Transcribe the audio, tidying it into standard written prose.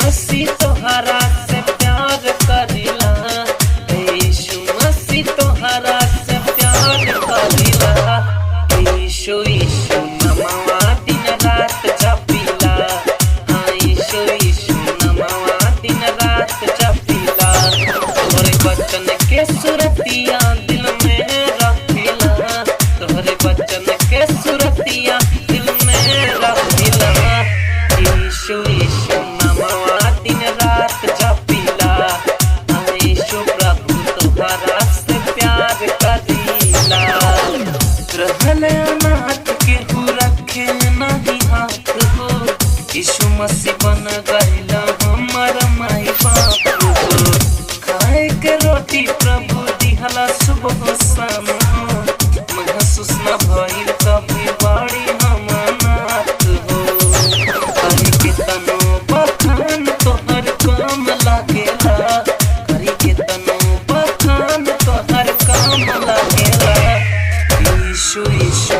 मसीह तोहरा से प्यार करिला, यीशु मसीह तोहरा से प्यार करिला। यीशु यीशु नमवा दिन रात जपिला, हाँ यीशु यीशु नमवा दिन रात जपिला। तोहरे वचन के सुरतिया दिल में रखिला, तोहरे वचन के सुरतिया दिल में रखिला। यीशु यीशु नमवा दिन रात जपिला, हाँ यीशु प्रभु तोहरा से प्यार करिला। रहल अनाथ केहू रखे नहीं हाथ हो, यीशु मसीह बन गइला हमर माई बाप हो। खाए के रोटी प्रभु दिहला सुबह शाम हो, महसूस न भइल कभी बड़ी हम अनाथ हो। करी के तनो बखान तोहर काम लागेला, करी के तनो बखान तोहर काम लागेला। यीशु यीशु